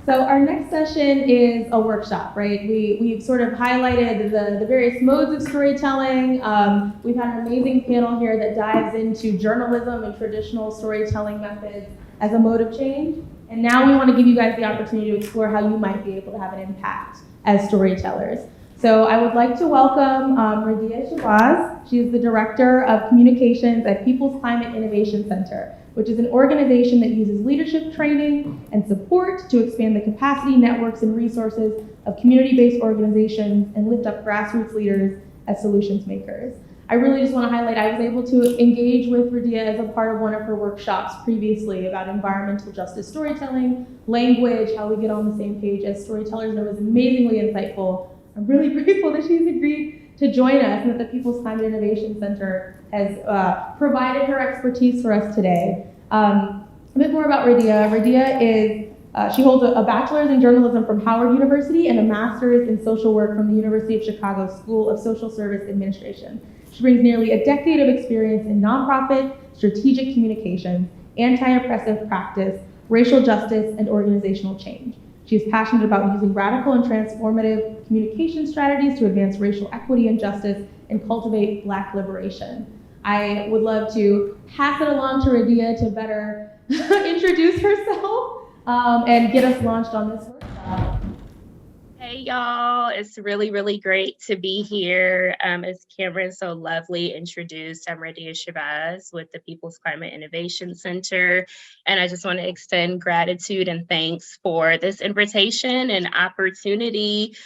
So our next session is a workshop, right? We've sort of highlighted the various modes of storytelling. We've had an amazing panel here that dives into journalism and traditional storytelling methods as a mode of change. And now we want to give you guys the opportunity to explore how you might be able to have an impact as storytellers. So I would like to welcome Radiah Shabazz. She is the Director of Communications at People's Climate Innovation Center, which is an organization that uses leadership training and support to expand the capacity, networks, and resources of community-based organizations and lift up grassroots leaders as solutions makers. I really just want to highlight, I was able to engage with Radiah as a part of one of her workshops previously about environmental justice storytelling, language, how we get on the same page as storytellers, and it was amazingly insightful. I'm really grateful that she's agreed to join us and that the People's Climate Innovation Center has provided her expertise for us today. A bit more about Radiah. Radiah is, she holds a bachelor's in journalism from Howard University and a master's in social work from the University of Chicago School of Social Service Administration. She brings nearly a decade of experience in nonprofit, strategic communication, anti-oppressive practice, racial justice, and organizational change. She is passionate about using radical and transformative communication strategies to advance racial equity and justice and cultivate Black liberation. I would love to pass it along to Radiah to better introduce herself and get us launched on this workshop. Hey y'all, it's really great to be here. As Cameron so lovely introduced, I'm Radiah Shabazz with the People's Climate Innovation Center. And I just want to extend gratitude and thanks for this invitation and opportunity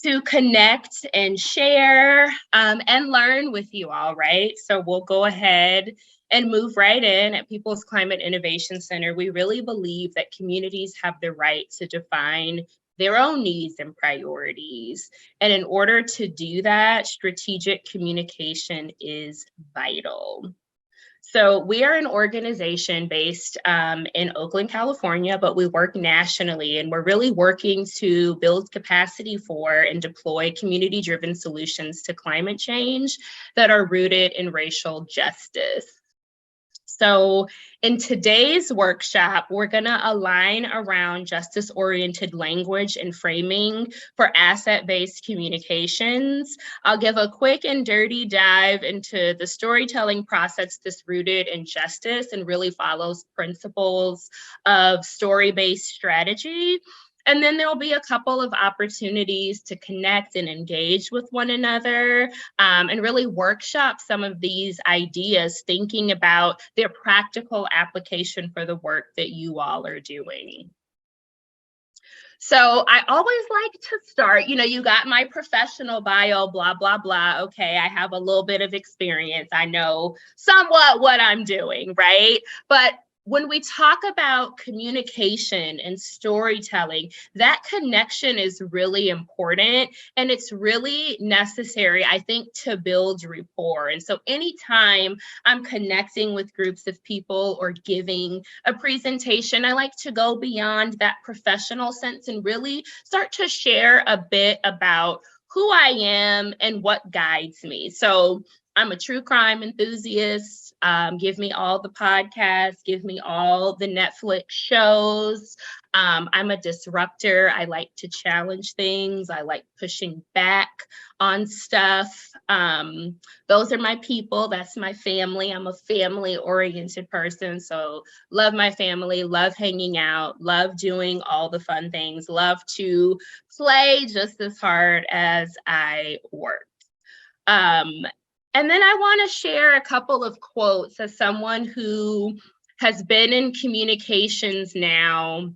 to connect and share and learn with you all, right? So we'll go ahead and move right in. At People's Climate Innovation Center, we really believe that communities have the right to define their own needs and priorities. And in order to do that, strategic communication is vital. So we are an organization based in Oakland, California, but we work nationally, and we're really working to build capacity for and deploy community-driven solutions to climate change that are rooted in racial justice. So in today's workshop, we're going to align around justice-oriented language and framing for asset-based communications. I'll give a quick and dirty dive into the storytelling process that's rooted in justice and really follows principles of story-based strategy. And then there'll be a couple of opportunities to connect and engage with one another and really workshop some of these ideas, thinking about their practical application for the work that you all are doing. So I always like to start, you got my professional bio, blah, blah, blah. Okay, I have a little bit of experience. I know somewhat what I'm doing, right? But when we talk about communication and storytelling, that connection is really important, and it's really necessary, I think, to build rapport. And so anytime I'm connecting with groups of people or giving a presentation, I like to go beyond that professional sense and really start to share a bit about who I am and what guides me. So I'm a true crime enthusiast. Give me all the podcasts, give me all the Netflix shows. I'm a disruptor. I like to challenge things. I like pushing back on stuff. Those are my people. That's my family. I'm a family-oriented person. So love my family, love hanging out, love doing all the fun things, love to play just as hard as I work. And then I want to share a couple of quotes as someone who has been in communications now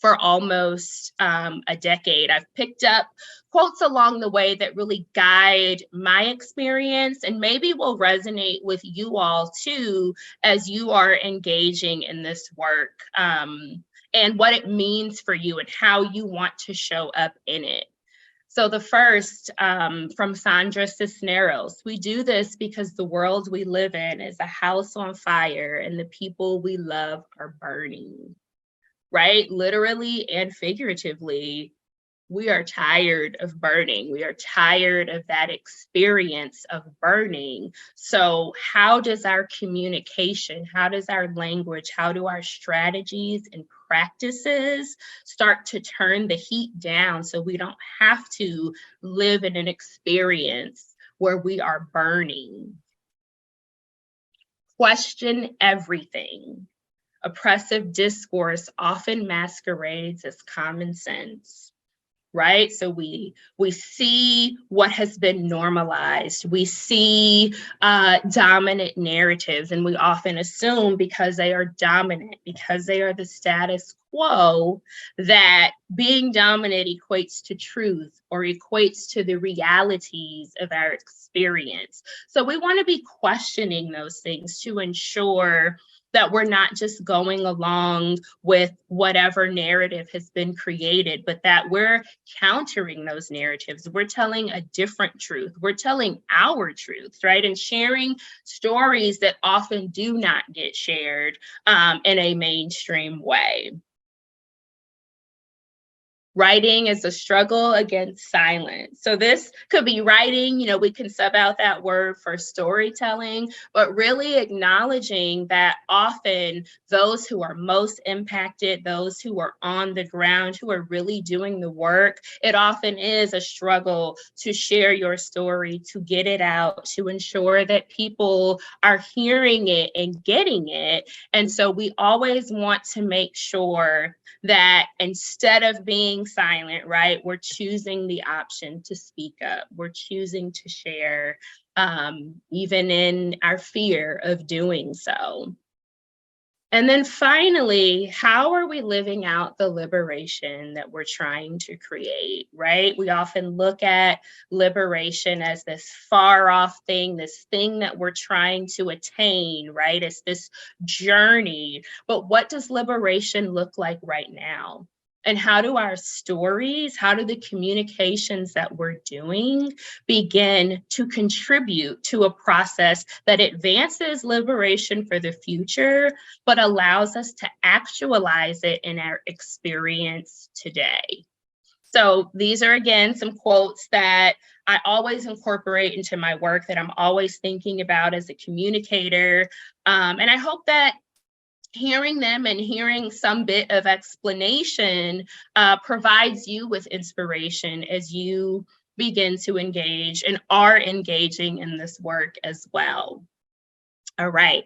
for almost a decade. I've picked up quotes along the way that really guide my experience and maybe will resonate with you all too as you are engaging in this work and what it means for you and how you want to show up in it. So the first from Sandra Cisneros, we do this because the world we live in is a house on fire and the people we love are burning, right? Literally and figuratively, we are tired of burning. We are tired of that experience of burning. So how does our communication, how does our language, how do our strategies and practices start to turn the heat down so we don't have to live in an experience where we are burning. Question everything. Oppressive discourse often masquerades as common sense, right? So we see what has been normalized. We see dominant narratives, and we often assume because they are dominant, because they are the status quo, that being dominant equates to truth or equates to the realities of our experience. So we want to be questioning those things to ensure that we're not just going along with whatever narrative has been created, but that we're countering those narratives. We're telling a different truth. We're telling our truths, right? And sharing stories that often do not get shared in a mainstream way. Writing is a struggle against silence. So this could be writing, we can sub out that word for storytelling, but really acknowledging that often those who are most impacted, those who are on the ground, who are really doing the work, it often is a struggle to share your story, to get it out, to ensure that people are hearing it and getting it. And so we always want to make sure that instead of being silent, right, we're choosing the option to speak up. We're choosing to share, even in our fear of doing so. And then finally, how are we living out the liberation that we're trying to create, right? We often look at liberation as this far off thing, this thing that we're trying to attain, right? It's this journey. But what does liberation look like right now? And how do our stories, how do the communications that we're doing begin to contribute to a process that advances liberation for the future, but allows us to actualize it in our experience today? So these are, again, some quotes that I always incorporate into my work, that I'm always thinking about as a communicator. And I hope that hearing them and hearing some bit of explanation provides you with inspiration as you begin to engage and are engaging in this work as well. All right.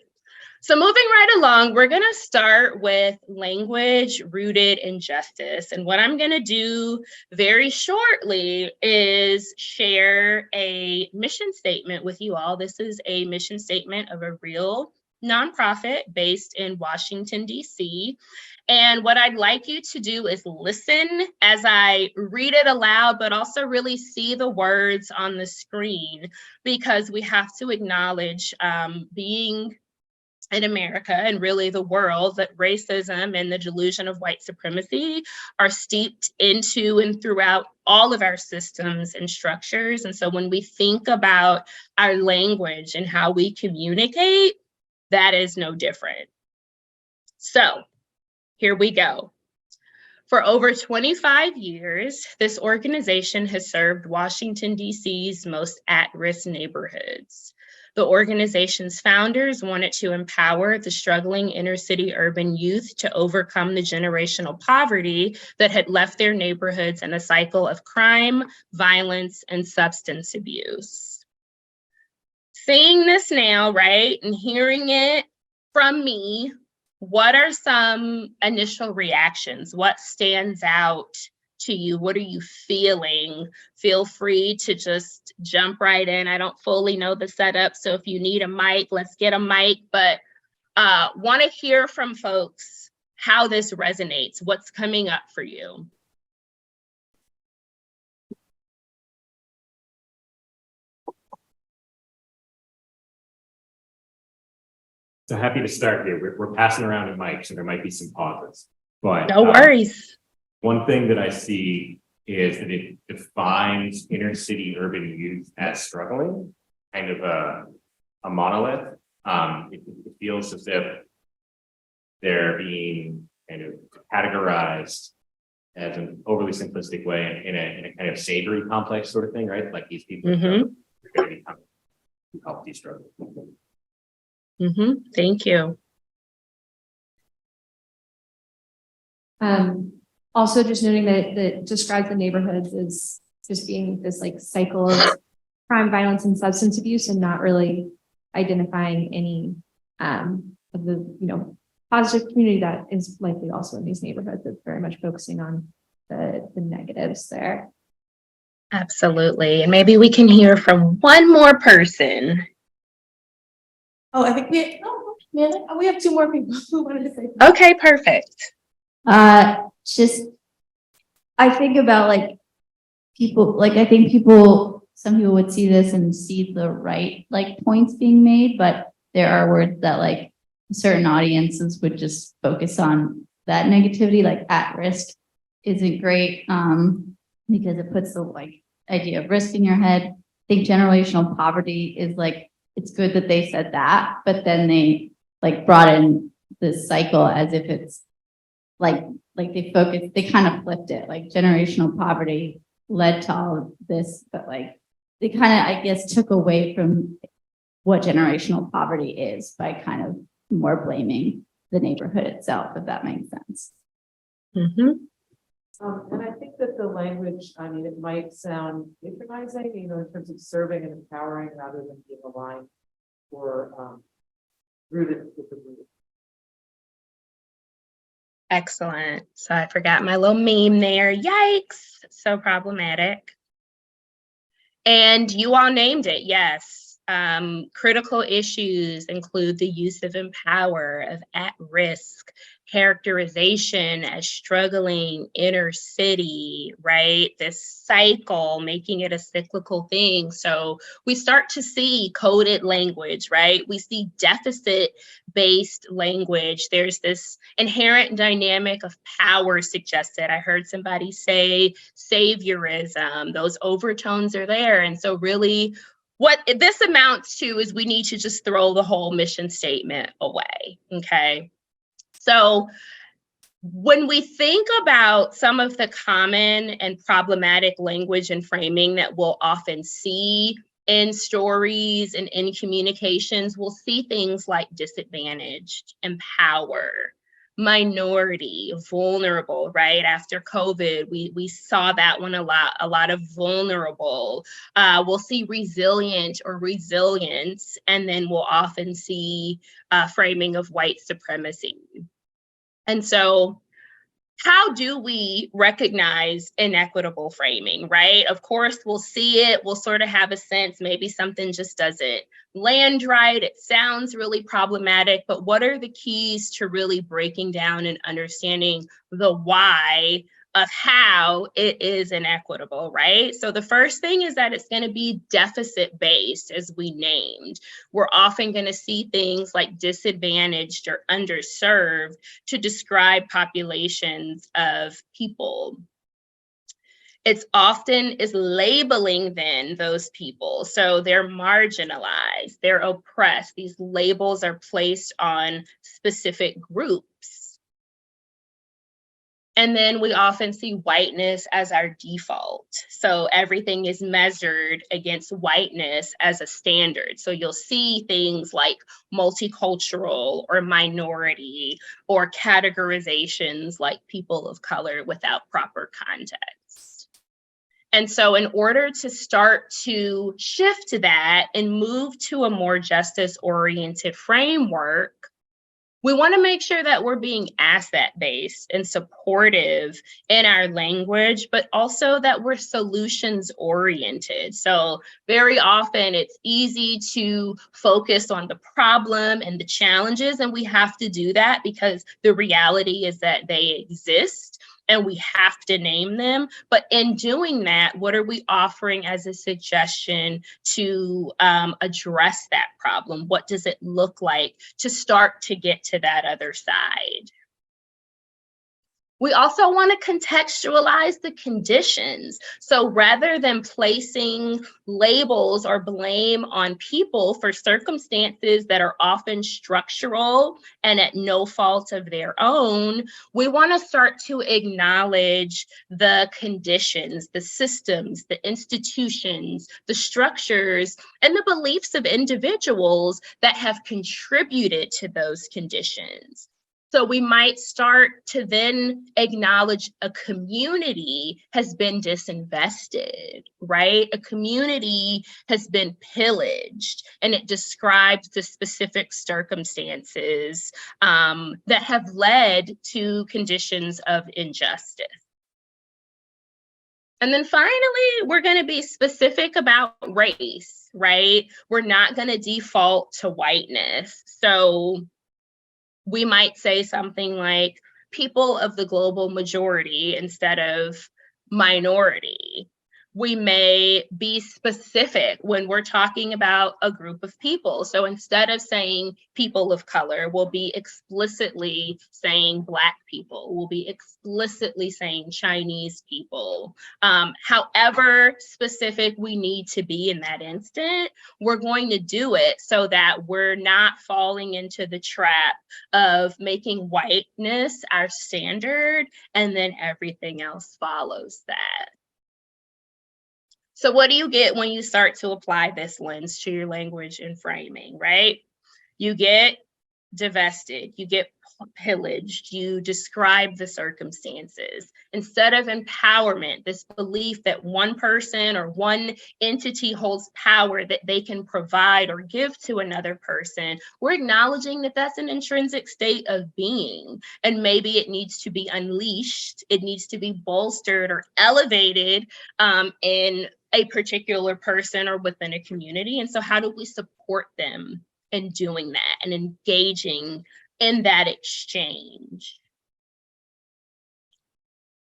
So moving right along, we're going to start with language rooted in justice. And what I'm going to do very shortly is share a mission statement with you all. This is a mission statement of a real nonprofit based in Washington, D.C. And what I'd like you to do is listen as I read it aloud, but also really see the words on the screen, because we have to acknowledge being in America and really the world, that racism and the delusion of white supremacy are steeped into and throughout all of our systems and structures. And so when we think about our language and how we communicate, that is no different. So here we go. For over 25 years, this organization has served Washington, D.C.'s most at-risk neighborhoods. The organization's founders wanted to empower the struggling inner-city urban youth to overcome the generational poverty that had left their neighborhoods in a cycle of crime, violence, and substance abuse. Saying this now, right, and hearing it from me, what are some initial reactions? What stands out to you? What are you feeling? Feel free to just jump right in. I don't fully know the setup, so if you need a mic, let's get a mic, but want to hear from folks how this resonates, what's coming up for you. So happy to start here. We're passing around a mic, so there might be some pauses. But no worries. One thing that I see is that it defines inner city urban youth as struggling, kind of a monolith. It feels as if they're being kind of categorized as an overly simplistic way in a kind of savory complex sort of thing, right? Like these people are going to become help these struggles. Thank you. Also just noting that it describes the neighborhoods as just being this like cycle of crime, violence, and substance abuse, and not really identifying any of the, positive community that is likely also in these neighborhoods. It's very much focusing on the negatives there. Absolutely. And maybe we can hear from one more person. Oh, I think we have two more people who wanted to say. Okay, perfect. Just, I think about like people, like I think people, some people would see this and see the right like points being made, but there are words that like certain audiences would just focus on that negativity, like at risk isn't great because it puts the like idea of risk in your head. I think generational poverty is like, it's good that they said that, but then they like brought in this cycle as if it's like they kind of flipped it, like generational poverty led to all of this, but like they kind of, I guess, took away from what generational poverty is by kind of more blaming the neighborhood itself, if that makes sense. Mm-hmm. And I think that the language, I mean, it might sound patronizing, in terms of serving and empowering rather than being aligned or rooted with the root. Excellent. So I forgot my little meme there. Yikes. So problematic. And you all named it. Yes. Critical issues include the use of empower, of at risk, characterization as struggling inner city, right? This cycle, making it a cyclical thing. So we start to see coded language, right? We see deficit-based language. There's this inherent dynamic of power suggested. I heard somebody say saviorism. Those overtones are there. And so really, what this amounts to is we need to just throw the whole mission statement away, okay? So when we think about some of the common and problematic language and framing that we'll often see in stories and in communications, we'll see things like disadvantaged, empower, minority, vulnerable, right? After COVID, we saw that one a lot of vulnerable. We'll see resilient or resilience, and then we'll often see framing of white supremacy. And so how do we recognize inequitable framing, right? Of course, we'll see it, we'll sort of have a sense, maybe something just doesn't land right, it sounds really problematic, but what are the keys to really breaking down and understanding the why of how it is inequitable, right? So the first thing is that it's going to be deficit-based, as we named. We're often going to see things like disadvantaged or underserved to describe populations of people. It's often is labeling then those people. So they're marginalized, they're oppressed. These labels are placed on specific groups. And then we often see whiteness as our default. So everything is measured against whiteness as a standard. So you'll see things like multicultural or minority or categorizations like people of color without proper context. And so in order to start to shift that and move to a more justice-oriented framework, we want to make sure that we're being asset-based and supportive in our language, but also that we're solutions-oriented. So very often it's easy to focus on the problem and the challenges, and we have to do that because the reality is that they exist and we have to name them. But in doing that, what are we offering as a suggestion to address that problem? What does it look like to start to get to that other side? We also want to contextualize the conditions. So rather than placing labels or blame on people for circumstances that are often structural and at no fault of their own, we want to start to acknowledge the conditions, the systems, the institutions, the structures, and the beliefs of individuals that have contributed to those conditions. So we might start to then acknowledge a community has been disinvested, right? A community has been pillaged, and it describes the specific circumstances that have led to conditions of injustice. And then finally, we're going to be specific about race, right? We're not going to default to whiteness. So we might say something like people of the global majority instead of minority. We may be specific when we're talking about a group of people. So instead of saying people of color, we'll be explicitly saying Black people. We'll be explicitly saying Chinese people. However specific we need to be in that instant, we're going to do it so that we're not falling into the trap of making whiteness our standard and then everything else follows that. So what do you get when you start to apply this lens to your language and framing, right? You get divested, you get pillaged, you describe the circumstances. Instead of empowerment, this belief that one person or one entity holds power that they can provide or give to another person, we're acknowledging that that's an intrinsic state of being. And maybe it needs to be unleashed, it needs to be bolstered or elevated in a particular person or within a community. And so how do we support them in doing that and engaging in that exchange?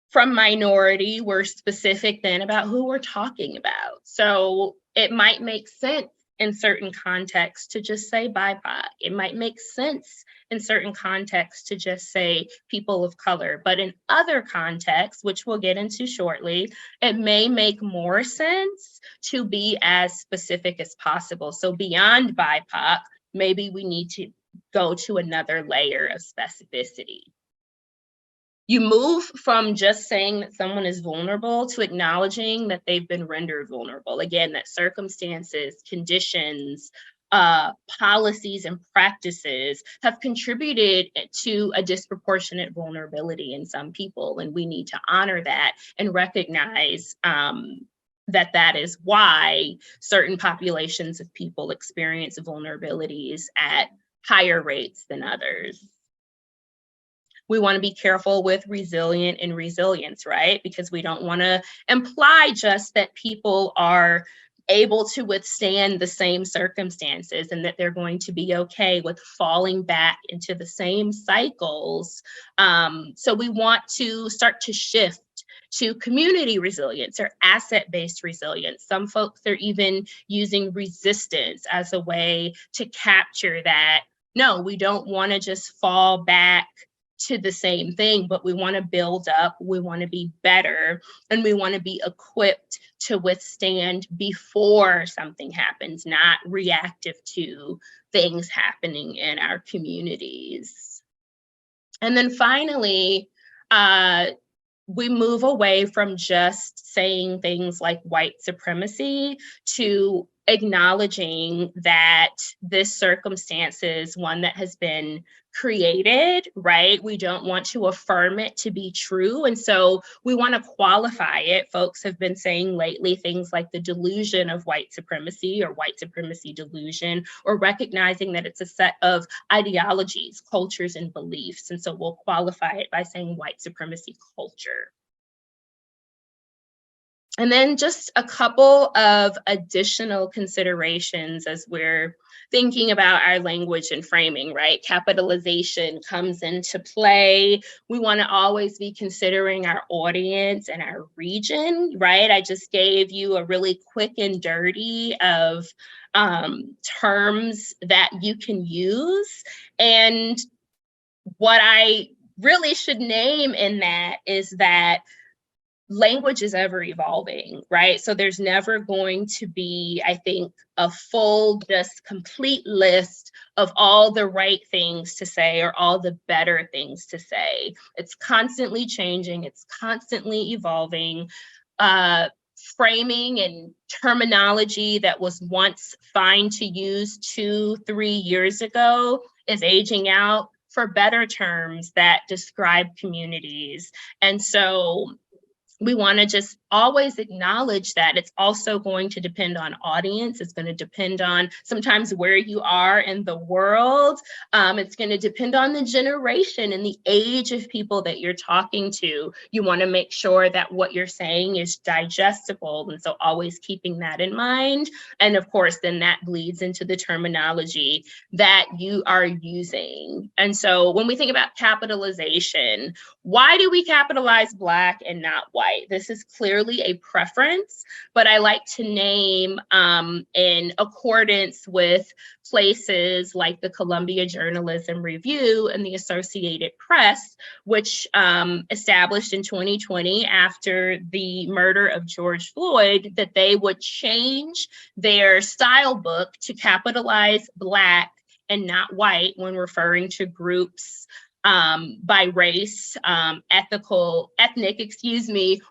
From minority, we're specific then about who we're talking about. So it might make sense in certain contexts to just say BIPOC. It might make sense in certain contexts to just say people of color. But in other contexts, which we'll get into shortly, it may make more sense to be as specific as possible. So beyond BIPOC, maybe we need to go to another layer of specificity. You move from just saying that someone is vulnerable to acknowledging that they've been rendered vulnerable. Again, that circumstances, conditions, policies, and practices have contributed to a disproportionate vulnerability in some people, and we need to honor that and recognize that is why certain populations of people experience vulnerabilities at higher rates than others. We want to be careful with resilient and resilience, right? Because we don't want to imply just that people are able to withstand the same circumstances and that they're going to be okay with falling back into the same cycles. So we want to start to shift to community resilience or asset-based resilience. Some folks are even using resistance as a way to capture that. No, we don't want to just fall back to the same thing, but we want to build up, we want to be better, and we want to be equipped to withstand before something happens, not reactive to things happening in our communities. And then finally, we move away from just saying things like white supremacy to acknowledging that this circumstance is one that has been created, right? We don't want to affirm it to be true. And so we want to qualify it. Folks have been saying lately things like the delusion of white supremacy or white supremacy delusion, or recognizing that it's a set of ideologies, cultures, and beliefs. And so we'll qualify it by saying white supremacy culture. And then just a couple of additional considerations as we're thinking about our language and framing, right? Capitalization comes into play. We want to always be considering our audience and our region, right? I just gave you a really quick and dirty of terms that you can use. And what I really should name in that is that language is ever evolving, right? So there's never going to be, I think, a full, just complete list of all the right things to say or all the better things to say. It's constantly changing, it's constantly evolving. Framing and terminology that was once fine to use 2-3 years ago is aging out. for better terms that describe communities. And so we want to just always acknowledge that it's also going to depend on audience. It's going to depend on sometimes where you are in the world. It's going to depend on the generation and the age of people that you're talking to. You want to make sure that what you're saying is digestible. And so always keeping that in mind. And of course, then that bleeds into the terminology that you are using. And so when we think about capitalization, why do we capitalize Black and not white? This is clearly a preference, but I like to name in accordance with places like the Columbia Journalism Review and the Associated Press, which established in 2020 after the murder of George Floyd, that they would change their style book to capitalize Black and not white when referring to groups by race, ethnic,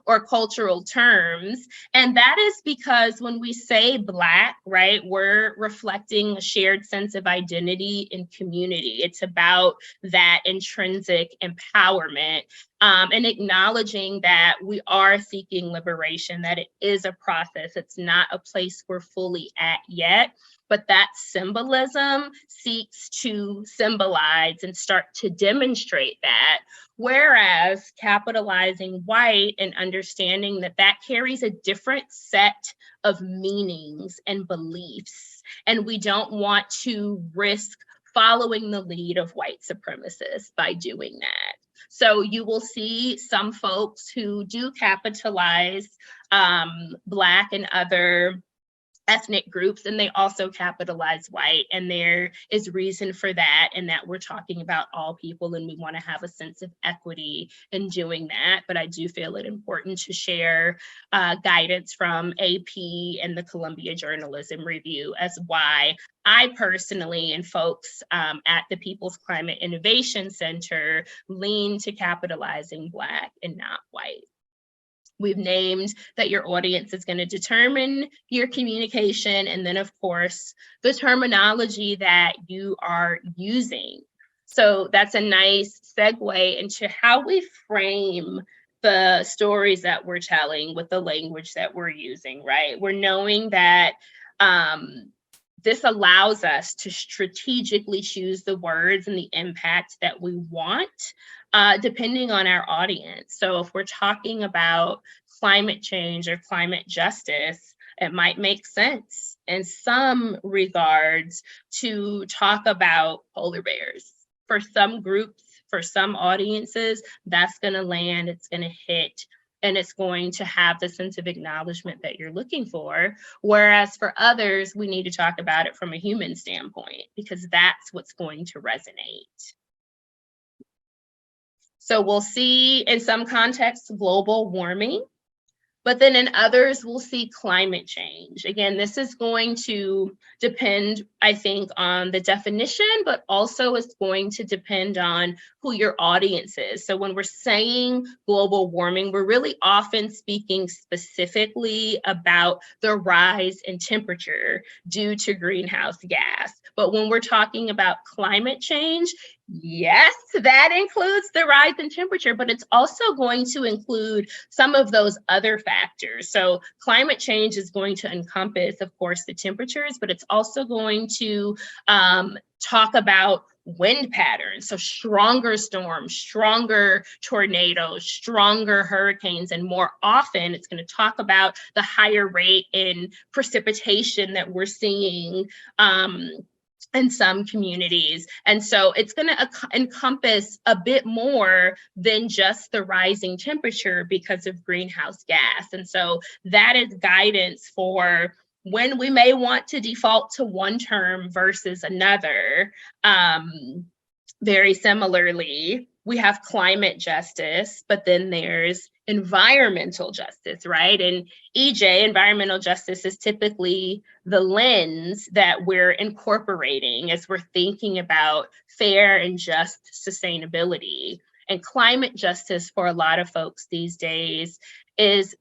or cultural terms. And that is because when we say Black, right, we're reflecting a shared sense of identity and community. It's about that intrinsic empowerment and acknowledging that we are seeking liberation, that it is a process. It's not a place we're fully at yet. But that symbolism seeks to symbolize and start to demonstrate that. Whereas capitalizing white and understanding that that carries a different set of meanings and beliefs. And we don't want to risk following the lead of white supremacists by doing that. So you will see some folks who do capitalize Black and other ethnic groups, and they also capitalize white. And there is reason for that, and that we're talking about all people, and we want to have a sense of equity in doing that. But I do feel it important to share guidance from AP and the Columbia Journalism Review as why I personally and folks at the People's Climate Innovation Center lean to capitalizing Black and not white. We've named that your audience is going to determine your communication, and then of course, the terminology that you are using. So that's a nice segue into how we frame the stories that we're telling with the language that we're using, right? We're knowing that this allows us to strategically choose the words and the impact that we want, depending on our audience. So if we're talking about climate change or climate justice, it might make sense in some regards to talk about polar bears. For some groups, for some audiences, that's going to land, it's going to hit, and it's going to have the sense of acknowledgement that you're looking for. Whereas for others, we need to talk about it from a human standpoint, because that's what's going to resonate. So we'll see in some contexts global warming, but then in others, we'll see climate change. Again, this is going to depend, I think, on the definition, but also it's going to depend on who your audience is. So when we're saying global warming, we're really often speaking specifically about the rise in temperature due to greenhouse gas. But when we're talking about climate change, yes, that includes the rise in temperature, but it's also going to include some of those other factors. So climate change is going to encompass, of course, the temperatures, but it's also going to talk about wind patterns. So stronger storms, stronger tornadoes, stronger hurricanes, and more often it's going to talk about the higher rate in precipitation that we're seeing in some communities. And so it's going to encompass a bit more than just the rising temperature because of greenhouse gas. And so that is guidance for when we may want to default to one term versus another. Very similarly, we have climate justice, but then there's environmental justice, right? And EJ, environmental justice, is typically the lens that we're incorporating as we're thinking about fair and just sustainability. And climate justice for a lot of folks these days is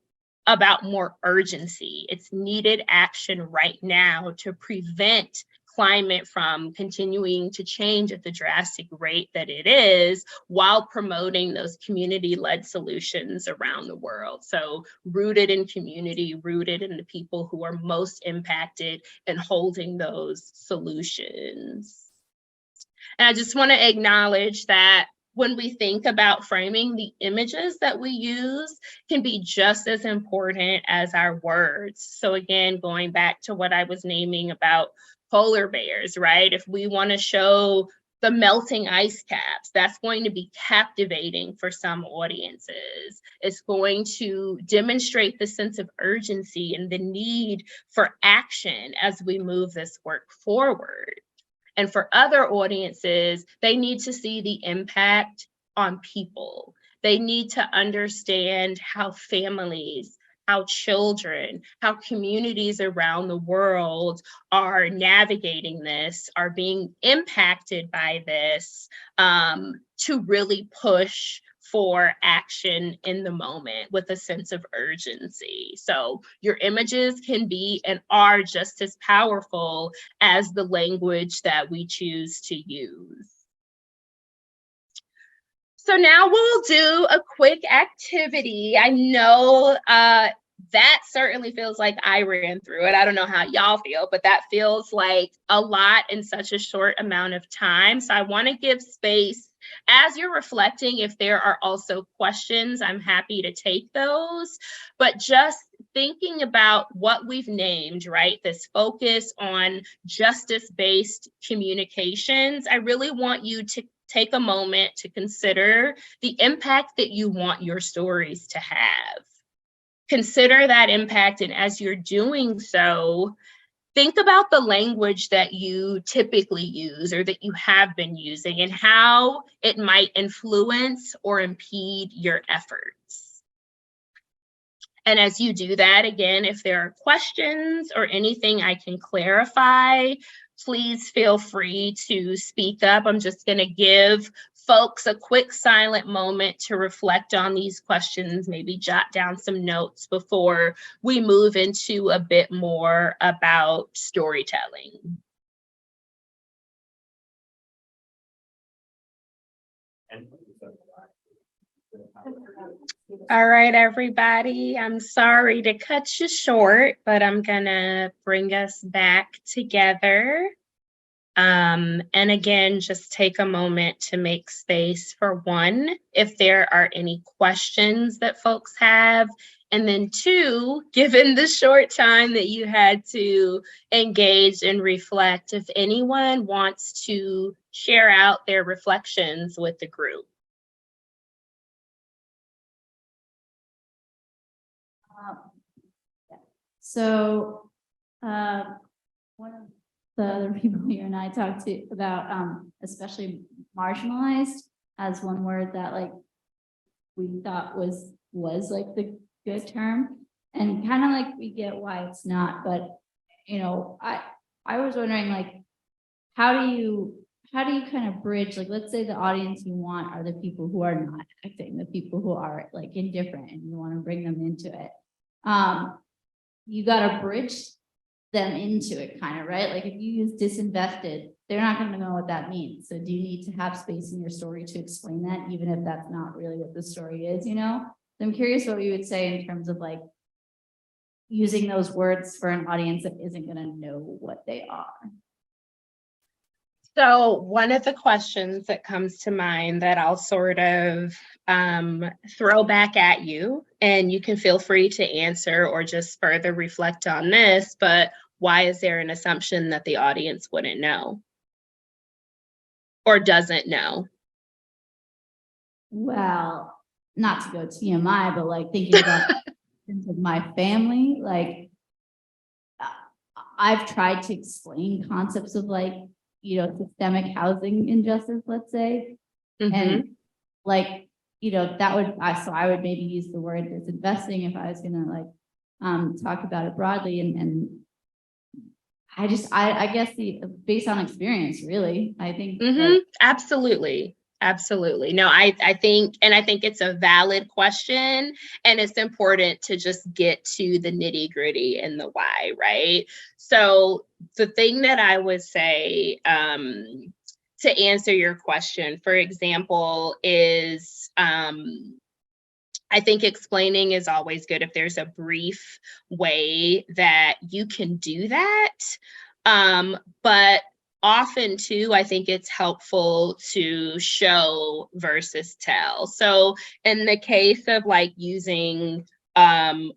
about more urgency. It's needed action right now to prevent climate from continuing to change at the drastic rate that it is, while promoting those community-led solutions around the world. So rooted in community, rooted in the people who are most impacted, and holding those solutions. And I just want to acknowledge that when we think about framing, the images that we use can be just as important as our words. So again, going back to what I was naming about polar bears, right? If we want to show the melting ice caps, that's going to be captivating for some audiences. It's going to demonstrate the sense of urgency and the need for action as we move this work forward. And for other audiences, they need to see the impact on people. They need to understand how families, how children, how communities around the world are navigating this, are being impacted by this, to really push for action in the moment with a sense of urgency. So your images can be and are just as powerful as the language that we choose to use. So now we'll do a quick activity. I know that certainly feels like I ran through it. I don't know how y'all feel, but that feels like a lot in such a short amount of time. So I want to give space as you're reflecting. If there are also questions, I'm happy to take those. But just thinking about what we've named, right? This focus on justice-based communications, I really want you to take a moment to consider the impact that you want your stories to have. Consider that impact, and as you're doing so, think about the language that you typically use or that you have been using and how it might influence or impede your efforts. And as you do that, again, if there are questions or anything I can clarify, please feel free to speak up. I'm just going to give folks a quick silent moment to reflect on these questions, maybe jot down some notes before we move into a bit more about storytelling. All right, everybody, I'm sorry to cut you short, but I'm gonna bring us back together. And again, just take a moment to make space for one, if there are any questions that folks have, and then two, given the short time that you had to engage and reflect, if anyone wants to share out their reflections with the group. So, one of the other people you and I talked to about, especially marginalized as one word that like we thought was like the good term, and kind of like we get why it's not, but you know, I was wondering like, how do you kind of bridge, like, let's say the audience you want are the people who are not acting, the people who are like indifferent, and you want to bring them into it. You got to bridge them into it, kind of, right? Like if you use disinvested, they're not going to know what that means. So do you need to have space in your story to explain that, even if that's not really what the story is, you know? So I'm curious what you would say in terms of like using those words for an audience that isn't going to know what they are. So one of the questions that comes to mind that I'll sort of throw back at you, and you can feel free to answer or just further reflect on this, but why is there an assumption that the audience wouldn't know or doesn't know? Well, not to go TMI, but like thinking about my family, like I've tried to explain concepts of like, you know, systemic housing injustice, let's say, and like, you know, that would, so I would maybe use the word disinvesting if I was gonna like talk about it broadly, and I guess based on experience, really, I think. Absolutely. Absolutely. No, I think it's a valid question, and it's important to just get to the nitty gritty and the why, right? So the thing that I would say, to answer your question, for example, is, I think explaining is always good if there's a brief way that you can do that. But often too, I think it's helpful to show versus tell. So in the case of like using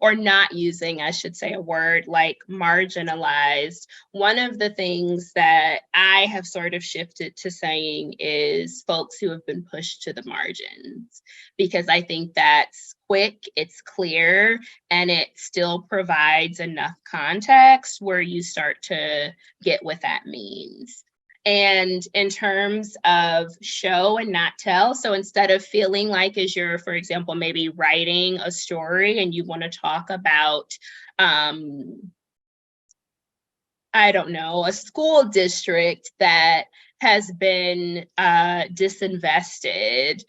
or not using, I should say, a word like marginalized, one of the things that I have sort of shifted to saying is folks who have been pushed to the margins, because I think that's quick, it's clear, and it still provides enough context where you start to get what that means. And in terms of show and not tell, so instead of feeling like as you're, for example, maybe writing a story and you want to talk about, I don't know, a school district that has been disinvested,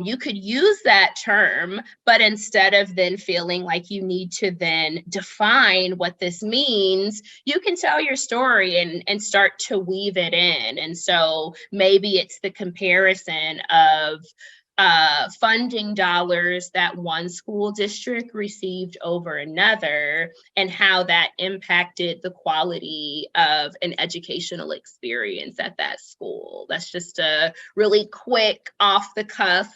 you could use that term, but instead of then feeling like you need to then define what this means, you can tell your story and start to weave it in. And so maybe it's the comparison of funding dollars that one school district received over another, and how that impacted the quality of an educational experience at that school. That's just a really quick, off the cuff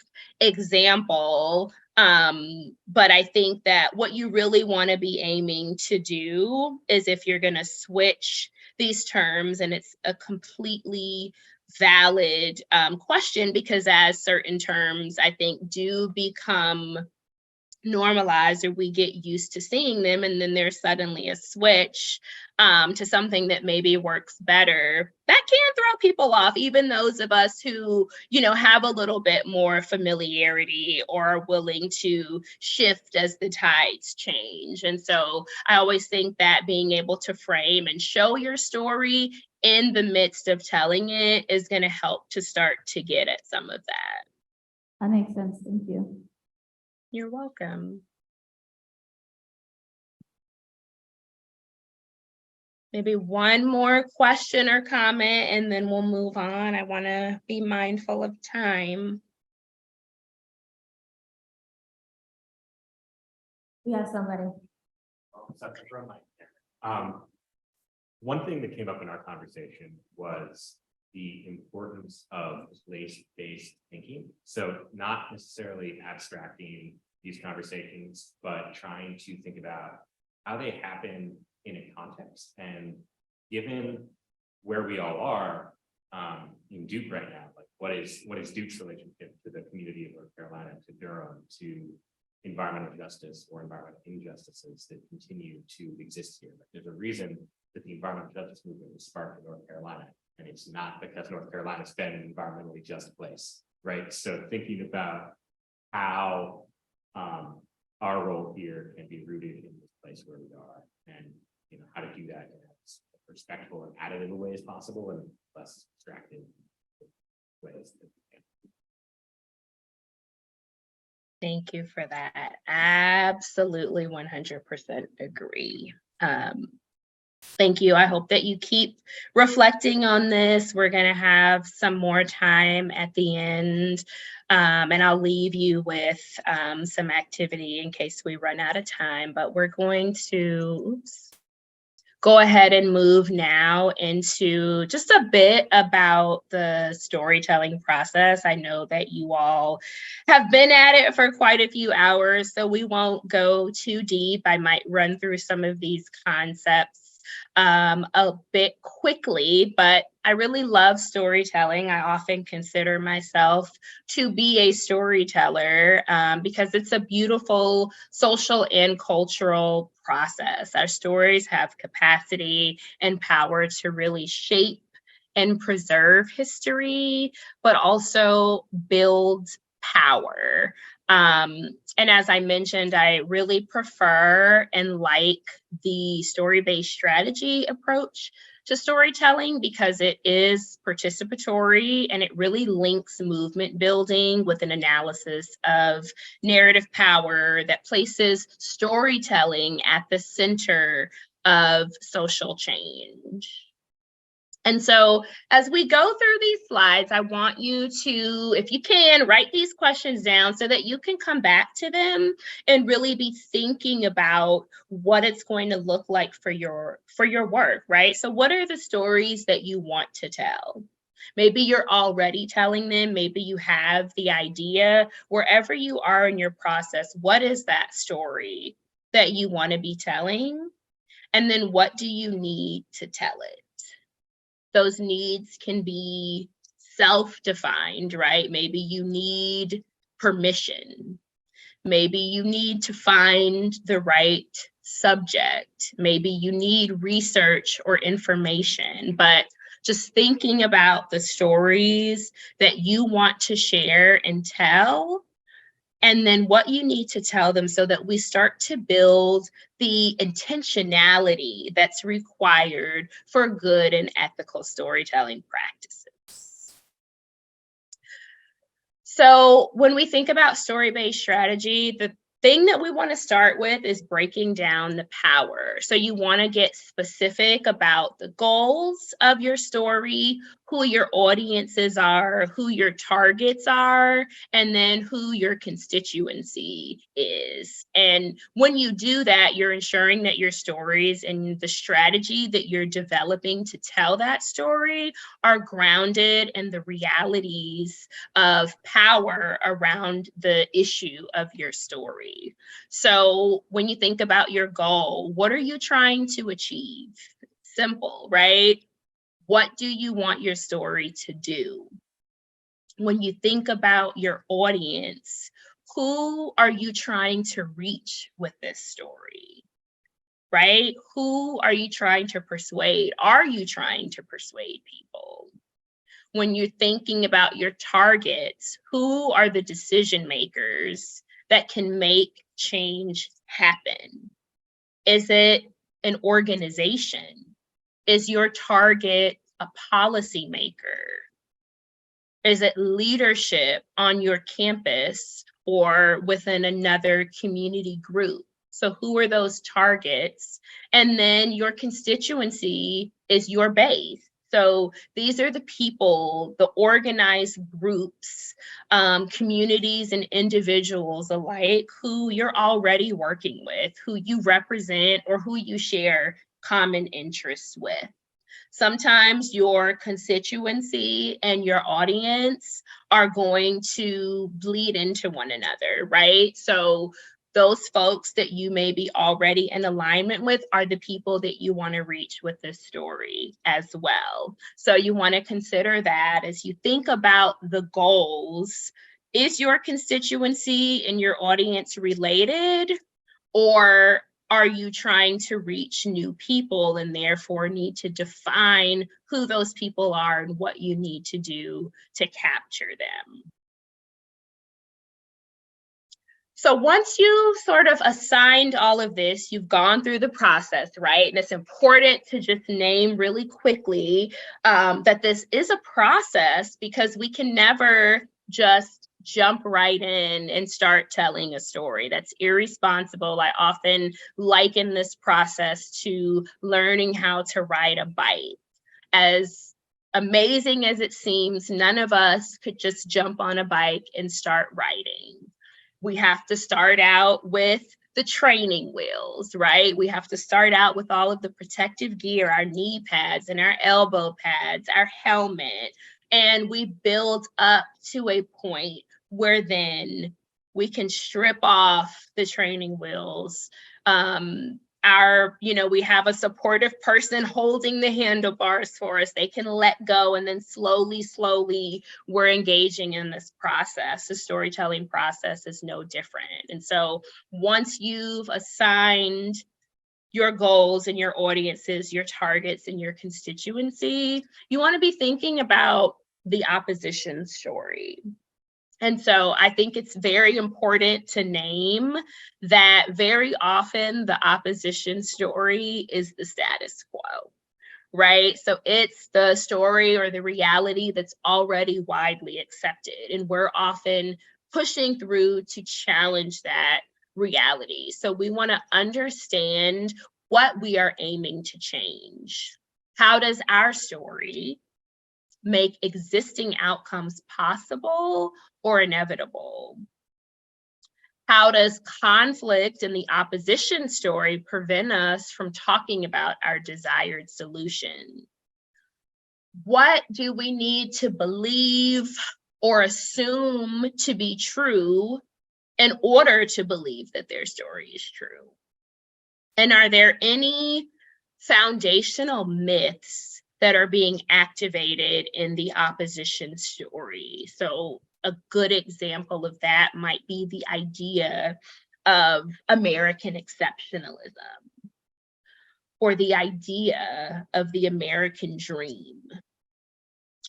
example. But I think that what you really want to be aiming to do is, if you're going to switch these terms, and it's a completely valid question, because as certain terms I think do become normalized, or we get used to seeing them, and then there's suddenly a switch to something that maybe works better, that can throw people off, even those of us who, you know, have a little bit more familiarity or are willing to shift as the tides change. And so I always think that being able to frame and show your story in the midst of telling it is going to help to start to get at some of that. That makes sense. Thank you. You're welcome. Maybe one more question or comment, and then we'll move on. I want to be mindful of time. We have somebody. One thing that came up in our conversation was the importance of place-based thinking. So not necessarily abstracting these conversations, but trying to think about how they happen in a context. And given where we all are in Duke right now, like what is Duke's relationship to the community of North Carolina, to Durham, to environmental justice or environmental injustices that continue to exist here? Like, there's a reason that the environmental justice movement was sparked in North Carolina, and it's not because North Carolina's been an environmentally just place, right? So thinking about how our role here can be rooted in this place where we are, and you know how to do that in as respectful and additive a way as possible, and less distracted ways that we can. Thank you for that. Absolutely 100% agree. Thank you. I hope that you keep reflecting on this. We're going to have some more time at the end, and I'll leave you with some activity in case we run out of time, but we're going to go ahead and move now into just a bit about the storytelling process. I know that you all have been at it for quite a few hours, so we won't go too deep. I might run through some of these concepts a bit quickly, but I really love storytelling. I often consider myself to be a storyteller because it's a beautiful social and cultural process. Our stories have capacity and power to really shape and preserve history, but also build power. And as I mentioned, I really prefer and like the story-based strategy approach to storytelling because it is participatory and it really links movement building with an analysis of narrative power that places storytelling at the center of social change. And so as we go through these slides, I want you to, if you can, write these questions down so that you can come back to them and really be thinking about what it's going to look like for your work, right? So what are the stories that you want to tell? Maybe you're already telling them, maybe you have the idea. Wherever you are in your process, what is that story that you want to be telling? And then what do you need to tell it? Those needs can be self-defined, right? Maybe you need permission. Maybe you need to find the right subject. Maybe you need research or information, but just thinking about the stories that you want to share and tell, and then what you need to tell them so that we start to build the intentionality that's required for good and ethical storytelling practices. So when we think about story-based strategy, the thing that we want to start with is breaking down the power. So you want to get specific about the goals of your story, who your audiences are, who your targets are, and then who your constituency is. And when you do that, you're ensuring that your stories and the strategy that you're developing to tell that story are grounded in the realities of power around the issue of your story. So when you think about your goal, what are you trying to achieve? Simple, right? What do you want your story to do? When you think about your audience, who are you trying to reach with this story? Right? Who are you trying to persuade? Are you trying to persuade people? When you're thinking about your targets, who are the decision makers that can make change happen? Is it an organization? Is your target a policymaker? Is it leadership on your campus or within another community group? So who are those targets? And then your constituency is your base. So these are the people, the organized groups, communities and individuals alike who you're already working with, who you represent or who you share common interests with. Sometimes your constituency and your audience are going to bleed into one another, right? So those folks that you may be already in alignment with are the people that you want to reach with this story as well. So you want to consider that as you think about the goals. Is your constituency and your audience related, or are you trying to reach new people and therefore need to define who those people are and what you need to do to capture them? So once you sort of assigned all of this, you've gone through the process, right? And it's important to just name really quickly that this is a process, because we can never just jump right in and start telling a story. That's irresponsible. I often liken this process to learning how to ride a bike. As amazing as it seems, none of us could just jump on a bike and start riding. We have to start out with the training wheels, right? We have to start out with all of the protective gear, our knee pads and our elbow pads, our helmet, and we build up to a point where then we can strip off the training wheels. We have a supportive person holding the handlebars for us. They can let go, and then slowly, we're engaging in this process. The storytelling process is no different. And so once you've assigned your goals and your audiences, your targets and your constituency, you want to be thinking about the opposition story. And so I think it's very important to name that very often the opposition story is the status quo, right? So it's the story or the reality that's already widely accepted. And we're often pushing through to challenge that reality. So we want to understand what we are aiming to change. How does our story make existing outcomes possible or inevitable? How does conflict in the opposition story prevent us from talking about our desired solution? What do we need to believe or assume to be true in order to believe that their story is true? And are there any foundational myths that are being activated in the opposition story? So a good example of that might be the idea of American exceptionalism or the idea of the American dream.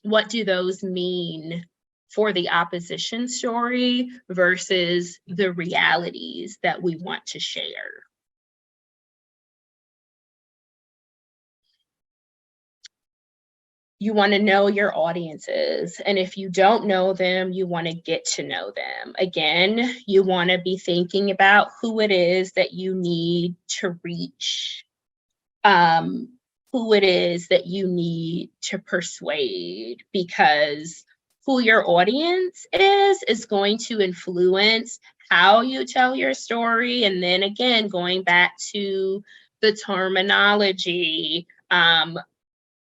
What do those mean for the opposition story versus the realities that we want to share? You want to know your audiences. And if you don't know them, you want to get to know them. Again, you want to be thinking about who it is that you need to reach, who it is that you need to persuade, because who your audience is going to influence how you tell your story. And then again, going back to the terminology,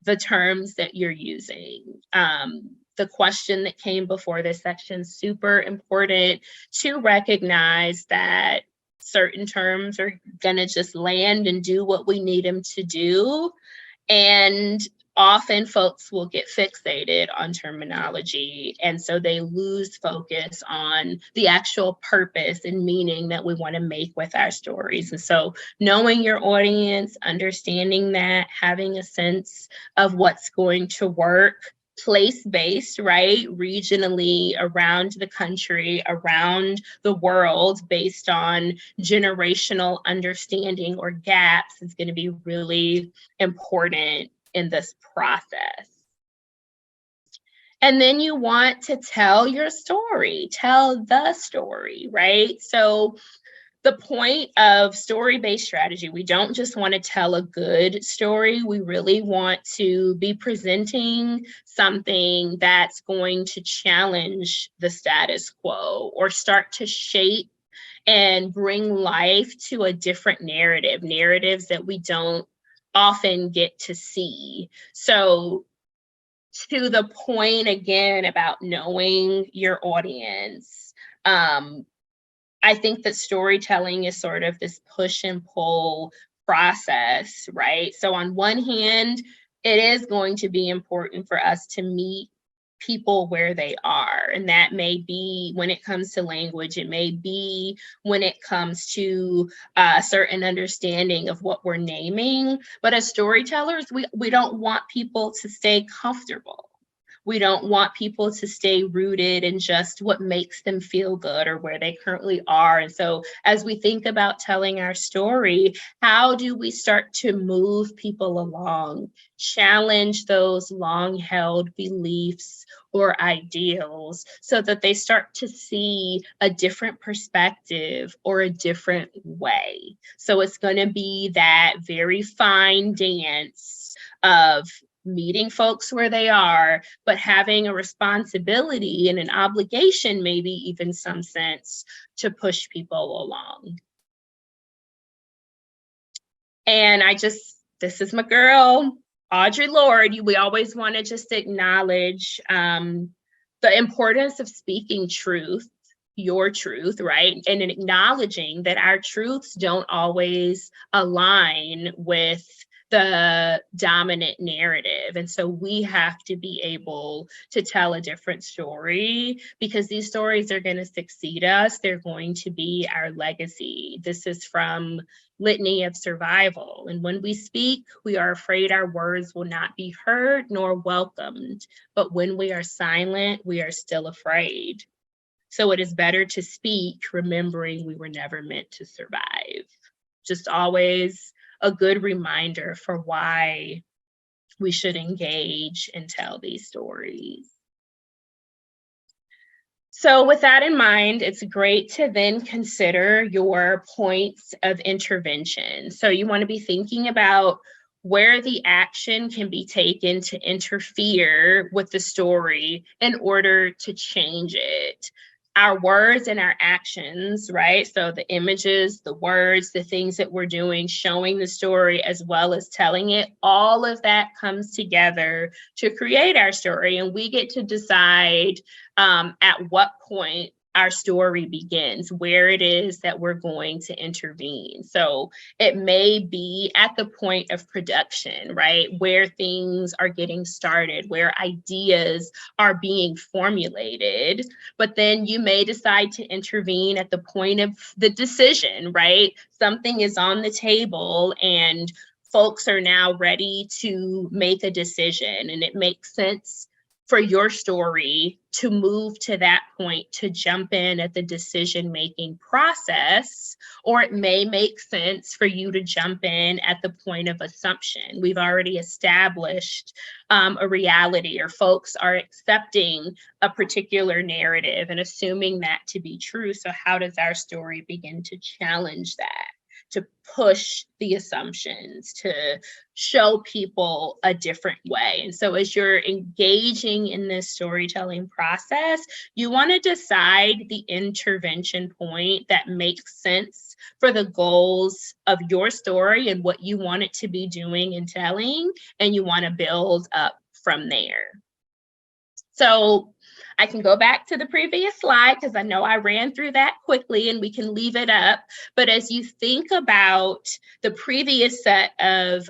the terms that you're using. The question that came before this section, super important to recognize that certain terms are gonna just land and do what we need them to do. And often folks will get fixated on terminology, and so they lose focus on the actual purpose and meaning that we want to make with our stories. And so knowing your audience, understanding that, having a sense of what's going to work, place-based, right, regionally, around the country, around the world, based on generational understanding or gaps, is going to be really important in this process. And then you want to tell your story, tell the story, right? So the point of story-based strategy, we don't just want to tell a good story. We really want to be presenting something that's going to challenge the status quo or start to shape and bring life to a different narrative, narratives that we don't often get to see. So to the point again about knowing your audience, I think that storytelling is sort of this push and pull process, right? So on one hand, it is going to be important for us to meet people where they are. And that may be when it comes to language, it may be when it comes to a certain understanding of what we're naming. But as storytellers, we don't want people to stay comfortable. We don't want people to stay rooted in just what makes them feel good or where they currently are. And so as we think about telling our story, how do we start to move people along, challenge those long-held beliefs or ideals so that they start to see a different perspective or a different way? So it's going to be that very fine dance of meeting folks where they are, but having a responsibility and an obligation, maybe even some sense, to push people along. And this is my girl, Audre Lorde. We always want to just acknowledge the importance of speaking truth, your truth, right? And acknowledging that our truths don't always align with the dominant narrative. And so we have to be able to tell a different story, because these stories are going to succeed us. They're going to be our legacy. This is from Litany of Survival. And when we speak, we are afraid our words will not be heard nor welcomed. But when we are silent, we are still afraid. So it is better to speak, remembering we were never meant to survive. Just always a good reminder for why we should engage and tell these stories. So with that in mind, it's great to then consider your points of intervention. So you want to be thinking about where the action can be taken to interfere with the story in order to change it. Our words and our actions, right? So the images, the words, the things that we're doing, showing the story as well as telling it, all of that comes together to create our story. And we get to decide at what point our story begins, where it is that we're going to intervene. So it may be at the point of production, right? Where things are getting started, where ideas are being formulated, but then you may decide to intervene at the point of the decision, right? Something is on the table and folks are now ready to make a decision, and it makes sense for your story to move to that point, to jump in at the decision-making process, or it may make sense for you to jump in at the point of assumption. We've already established a reality, or folks are accepting a particular narrative and assuming that to be true. So how does our story begin to challenge that, to push the assumptions, to show people a different way? And so as you're engaging in this storytelling process, you want to decide the intervention point that makes sense for the goals of your story and what you want it to be doing and telling, and you want to build up from there. So I can go back to the previous slide because I know I ran through that quickly and we can leave it up. But as you think about the previous set of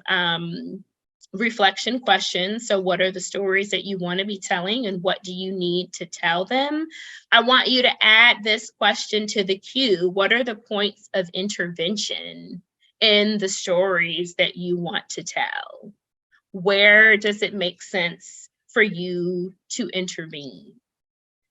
reflection questions, so what are the stories that you want to be telling and what do you need to tell them? I want you to add this question to the queue. What are the points of intervention in the stories that you want to tell? Where does it make sense for you to intervene?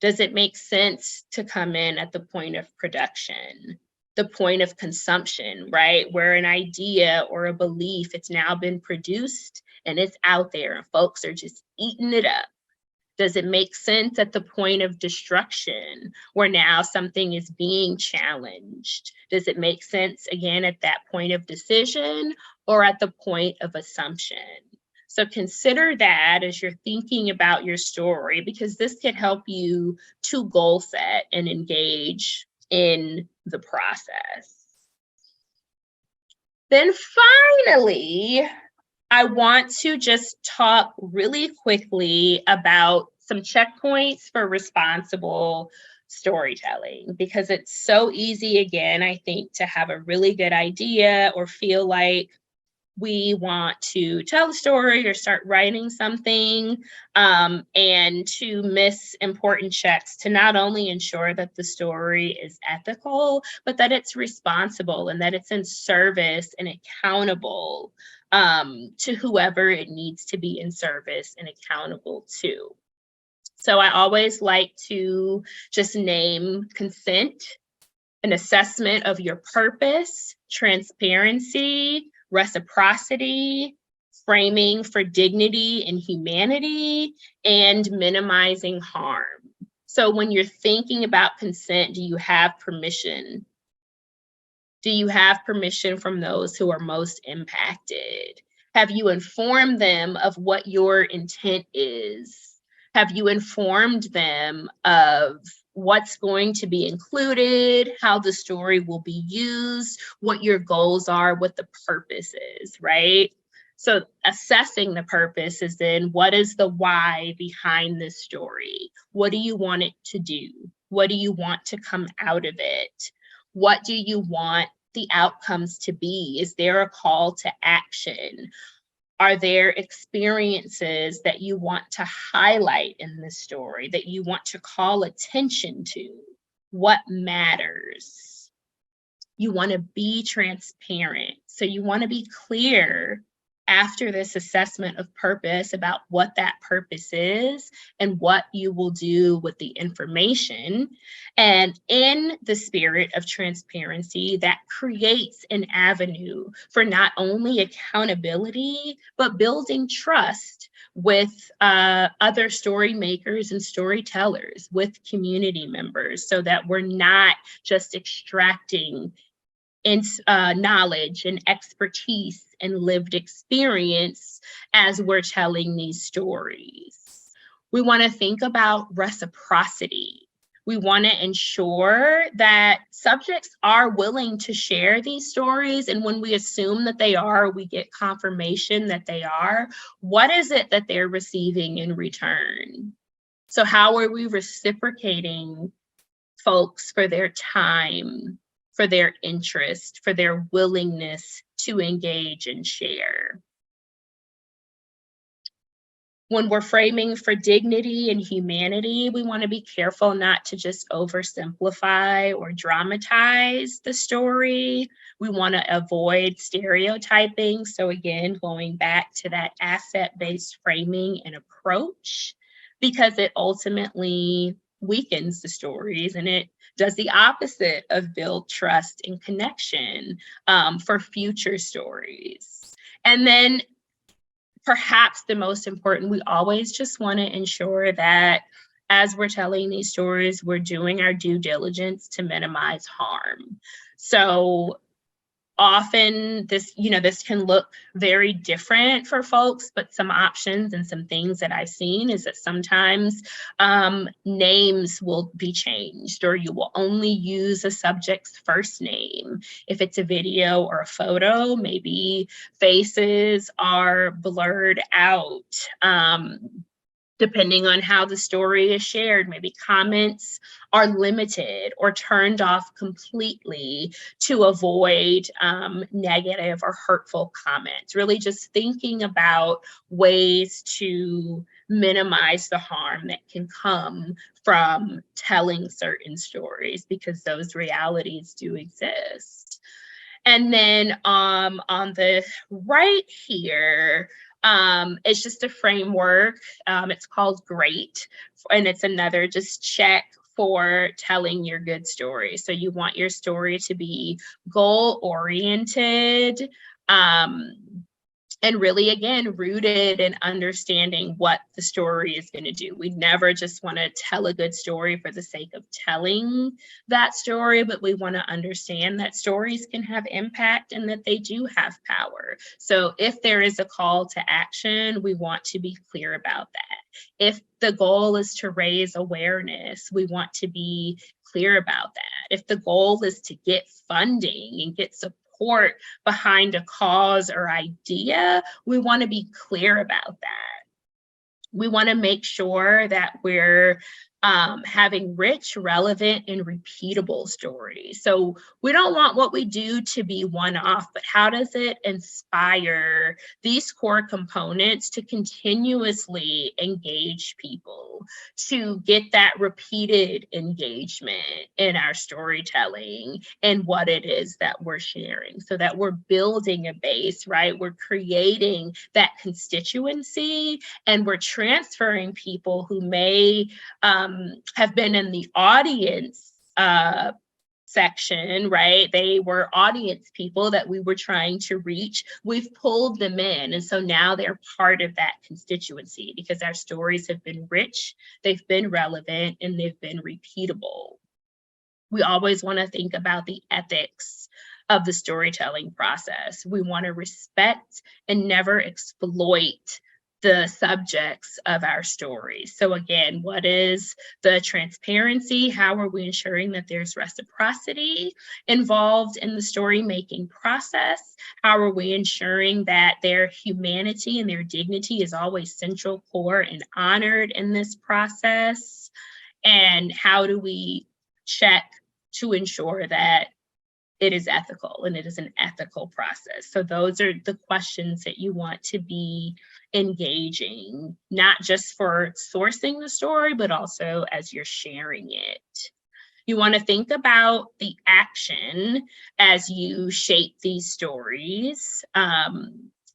Does it make sense to come in at the point of production, the point of consumption, right? Where an idea or a belief, it's now been produced and it's out there and folks are just eating it up. Does it make sense at the point of destruction where now something is being challenged? Does it make sense again at that point of decision or at the point of assumption? So consider that as you're thinking about your story, because this could help you to goal set and engage in the process. Then finally, I want to just talk really quickly about some checkpoints for responsible storytelling, because it's so easy, again, I think, to have a really good idea or feel like we want to tell a story or start writing something and to miss important checks to not only ensure that the story is ethical, but that it's responsible and that it's in service and accountable to whoever it needs to be in service and accountable to. So I always like to just name consent, an assessment of your purpose, transparency, reciprocity, framing for dignity and humanity, and minimizing harm. So when you're thinking about consent, do you have permission? Do you have permission from those who are most impacted? Have you informed them of what your intent is? Have you informed them of what's going to be included, how the story will be used, what your goals are, what the purpose is, right? So assessing the purpose is then, what is the why behind this story? What do you want it to do? What do you want to come out of it? What do you want the outcomes to be? Is there a call to action? Are there experiences that you want to highlight in this story, that you want to call attention to? What matters? You want to be transparent. So you want to be clear after this assessment of purpose about what that purpose is and what you will do with the information. And in the spirit of transparency, that creates an avenue for not only accountability, but building trust with other story makers and storytellers, with community members, so that we're not just extracting knowledge and expertise and lived experience as we're telling these stories. We want to think about reciprocity. We want to ensure that subjects are willing to share these stories. And when we assume that they are, we get confirmation that they are. What is it that they're receiving in return? So how are we reciprocating folks for their time, for their interest, for their willingness to engage and share? When we're framing for dignity and humanity, we want to be careful not to just oversimplify or dramatize the story. We want to avoid stereotyping. So again, going back to that asset-based framing and approach, because it ultimately weakens the stories and it does the opposite of build trust and connection for future stories. And then perhaps the most important, we always just want to ensure that as we're telling these stories, we're doing our due diligence to minimize harm. So often this can look very different for folks, but some options and some things that I've seen is that sometimes names will be changed, or you will only use a subject's first name. If it's a video or a photo, maybe faces are blurred out. Depending on how the story is shared, maybe comments are limited or turned off completely to avoid negative or hurtful comments. Really just thinking about ways to minimize the harm that can come from telling certain stories, because those realities do exist. And then on the right here, it's just a framework. It's called GREAT, and it's another just check for telling your good story. So you want your story to be goal-oriented, and really, again, rooted in understanding what the story is going to do. We never just want to tell a good story for the sake of telling that story, but we want to understand that stories can have impact and that they do have power. So if there is a call to action, we want to be clear about that. If the goal is to raise awareness, we want to be clear about that. If the goal is to get funding and get support behind a cause or idea, we want to be clear about that. We want to make sure that we're having rich, relevant, and repeatable stories. So we don't want what we do to be one-off, but how does it inspire these core components to continuously engage people, to get that repeated engagement in our storytelling and what it is that we're sharing, so that we're building a base, right? We're creating that constituency, and we're transferring people who may have been in the audience section, right? They were audience people that we were trying to reach. We've pulled them in. And so now they're part of that constituency because our stories have been rich, they've been relevant, and they've been repeatable. We always want to think about the ethics of the storytelling process. We want to respect and never exploit the subjects of our stories. So again, what is the transparency? How are we ensuring that there's reciprocity involved in the story making process? How are we ensuring that their humanity and their dignity is always central, core, and honored in this process? And how do we check to ensure that it is ethical and it is an ethical process? So those are the questions that you want to be engaging, not just for sourcing the story, but also as you're sharing it. You want to think about the action as you shape these stories.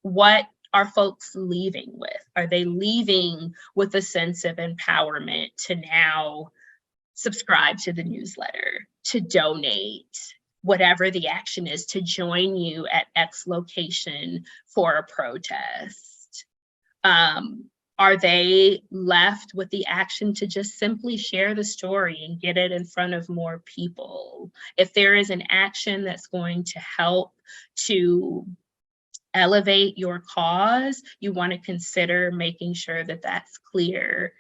What are folks leaving with? Are they leaving with a sense of empowerment to now subscribe to the newsletter, to donate, whatever the action is, to join you at X location for a protest? Are they left with the action to just simply share the story and get it in front of more people? If there is an action that's going to help to elevate your cause, you want to consider making sure that that's clear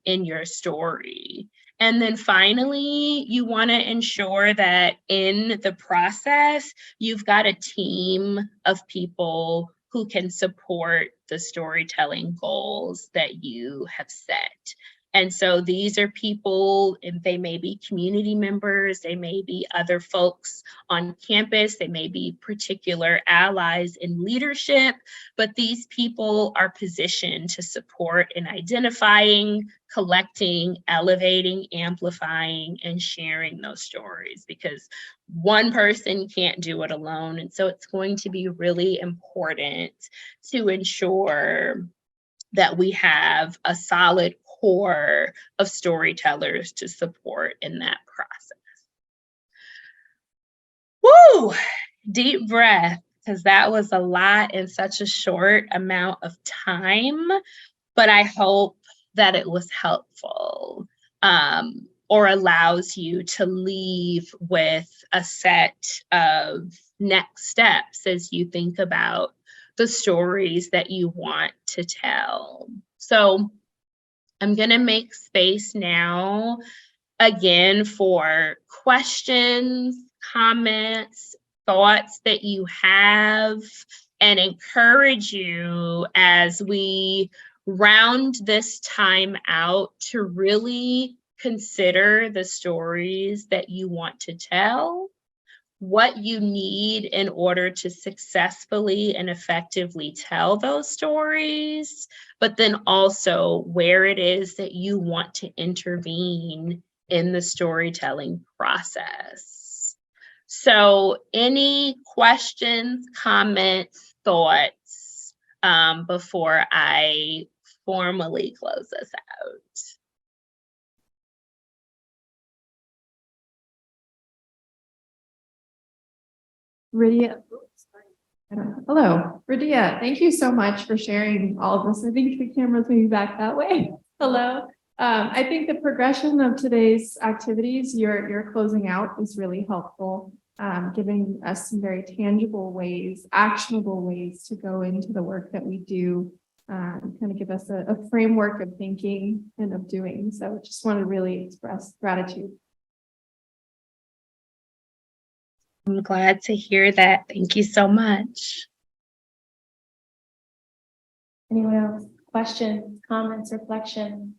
in your story. And then finally, you want to ensure that in the process, you've got a team of people who can support the storytelling goals that you have set. And so these are people, and they may be community members, they may be other folks on campus, they may be particular allies in leadership, but these people are positioned to support in identifying, collecting, elevating, amplifying, and sharing those stories, because one person can't do it alone. And so it's going to be really important to ensure that we have a solid core of storytellers to support in that process. Woo! Deep breath, because that was a lot in such a short amount of time, but I hope that it was helpful or allows you to leave with a set of next steps as you think about the stories that you want to tell. So I'm going to make space now again for questions, comments, thoughts that you have, and encourage you as we round this time out to really consider the stories that you want to tell, what you need in order to successfully and effectively tell those stories, but then also where it is that you want to intervene in the storytelling process. So any questions, comments, thoughts before I formally close this out? Radiah, hello, Radiah, thank you so much for sharing all of this. I think the camera's maybe back that way. Hello. I think the progression of today's activities, you're closing out, is really helpful, giving us some very tangible ways, actionable ways to go into the work that we do, kind of give us a framework of thinking and of doing. So just want to really express gratitude. I'm glad to hear that. Thank you so much. Anyone else? Questions, comments, reflection?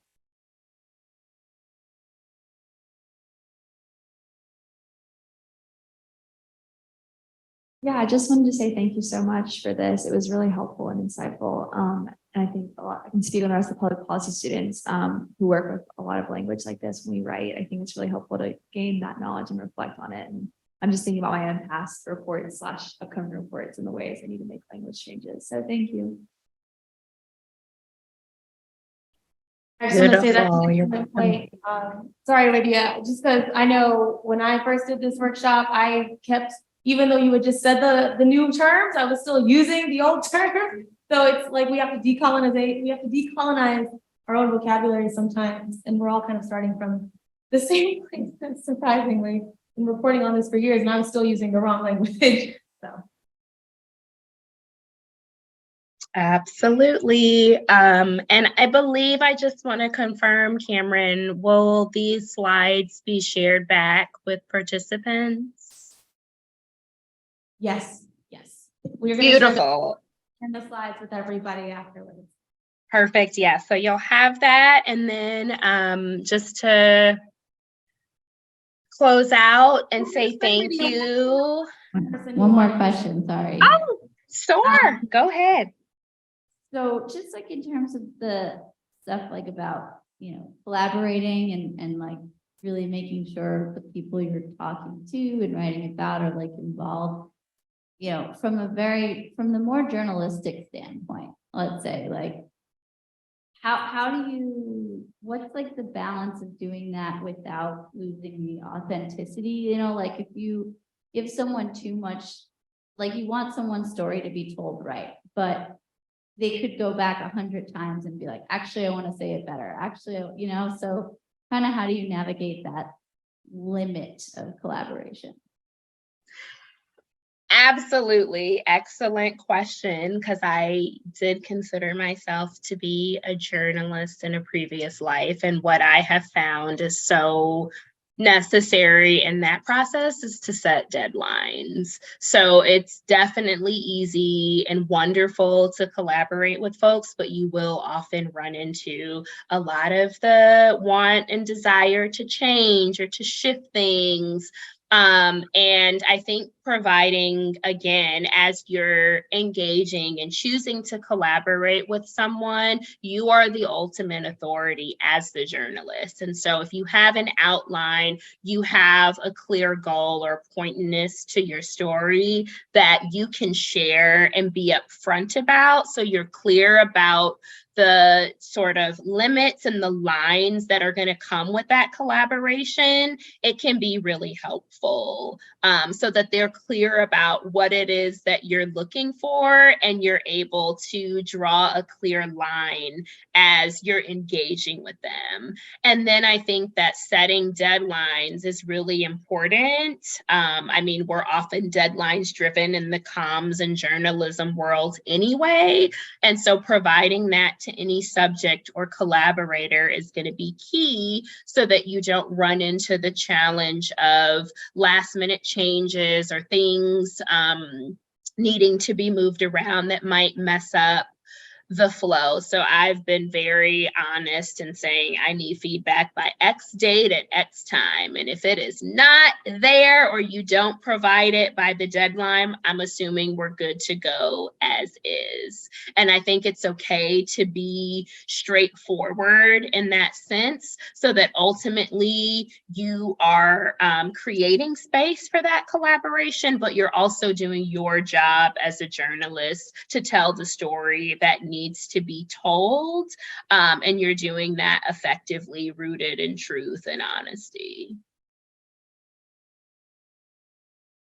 Yeah, I just wanted to say thank you so much for this. It was really helpful and insightful. And I think I can speak on the rest of the public policy students who work with a lot of language like this when we write. I think it's really helpful to gain that knowledge and reflect on it. And I'm just thinking about my own past reports / upcoming reports and the ways I need to make language changes. So thank you. I just want to say that. Beautiful. You're welcome. Sorry, Lydia, just because I know when I first did this workshop, I kept, even though you had just said the new terms, I was still using the old terms. So it's like we have to decolonize our own vocabulary sometimes, and we're all kind of starting from the same place, surprisingly. Been reporting on this for years, and I'm still using the wrong language. So. Absolutely. And I believe I just want to confirm, Cameron, will these slides be shared back with participants? Yes. We're going to Beautiful. share the slides with everybody afterwards. Perfect. Yeah. So you'll have that. And then just to close out and say thank you. One more question, sorry. Oh, sure. Go ahead. So just like in terms of the stuff like about, collaborating and like really making sure the people you're talking to and writing about are like involved, you know, from the more journalistic standpoint, let's say, like, what's like the balance of doing that without losing the authenticity? You know, like if you give someone too much, like you want someone's story to be told right, but they could go back 100 times and be like, actually, I want to say it better. Actually, you know, so kind of how do you navigate that limit of collaboration? Absolutely. Excellent question, because I did consider myself to be a journalist in a previous life. And what I have found is so necessary in that process is to set deadlines. So it's definitely easy and wonderful to collaborate with folks, but you will often run into a lot of the want and desire to change or to shift things. And I think providing, again, as you're engaging and choosing to collaborate with someone, you are the ultimate authority as the journalist. And so if you have an outline, you have a clear goal or pointedness to your story that you can share and be upfront about. So you're clear about the sort of limits and the lines that are going to come with that collaboration, it can be really helpful so that they're clear about what it is that you're looking for and you're able to draw a clear line as you're engaging with them. And then I think that setting deadlines is really important. I mean, we're often deadlines driven in the comms and journalism world anyway. And so providing that to any subject or collaborator is going to be key so that you don't run into the challenge of last minute changes or things needing to be moved around that might mess up the flow. So I've been very honest in saying I need feedback by X date at X time. And if it is not there or you don't provide it by the deadline, I'm assuming we're good to go as is. And I think it's okay to be straightforward in that sense so that ultimately you are creating space for that collaboration, but you're also doing your job as a journalist to tell the story that needs to be told, and you're doing that effectively, rooted in truth and honesty.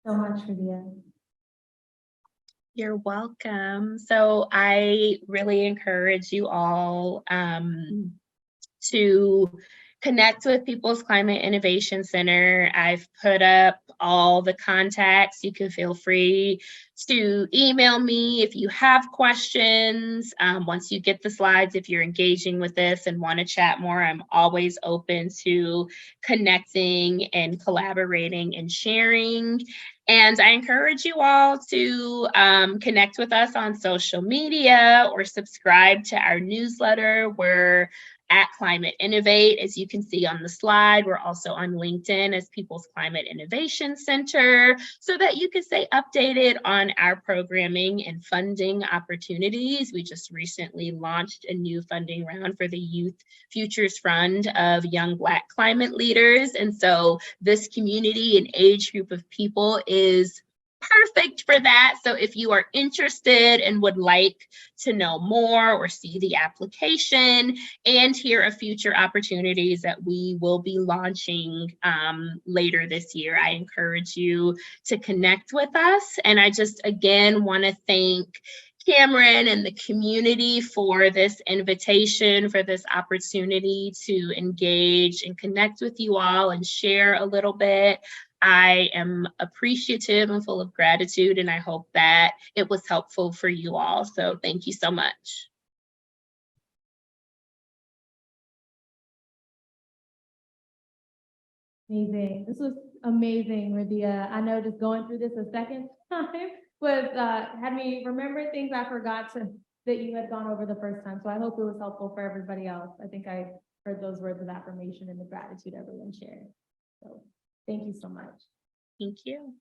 So much, Radiah. You're welcome. So I really encourage you all to connect with People's Climate Innovation Center. I've put up all the contacts. You can feel free to email me if you have questions. Once you get the slides, if you're engaging with this and want to chat more, I'm always open to connecting and collaborating and sharing. And I encourage you all to connect with us on social media or subscribe to our newsletter. We're at Climate Innovate, as you can see on the slide. We're also on LinkedIn as People's Climate Innovation Center, so that you can stay updated on our programming and funding opportunities. We just recently launched a new funding round for the Youth Futures Fund of Young Black Climate Leaders. And so this community and age group of people is perfect for that. So if you are interested and would like to know more or see the application and hear of future opportunities that we will be launching later this year, I encourage you to connect with us. And I just, again, want to thank Cameron and the community for this invitation, for this opportunity to engage and connect with you all and share a little bit. I am appreciative and full of gratitude, and I hope that it was helpful for you all. So thank you so much. Amazing. This was amazing, Radiah. I know just going through this a second time was had me remember things I forgot that you had gone over the first time. So I hope it was helpful for everybody else. I think I heard those words of affirmation and the gratitude everyone shared. So thank you so much. Thank you.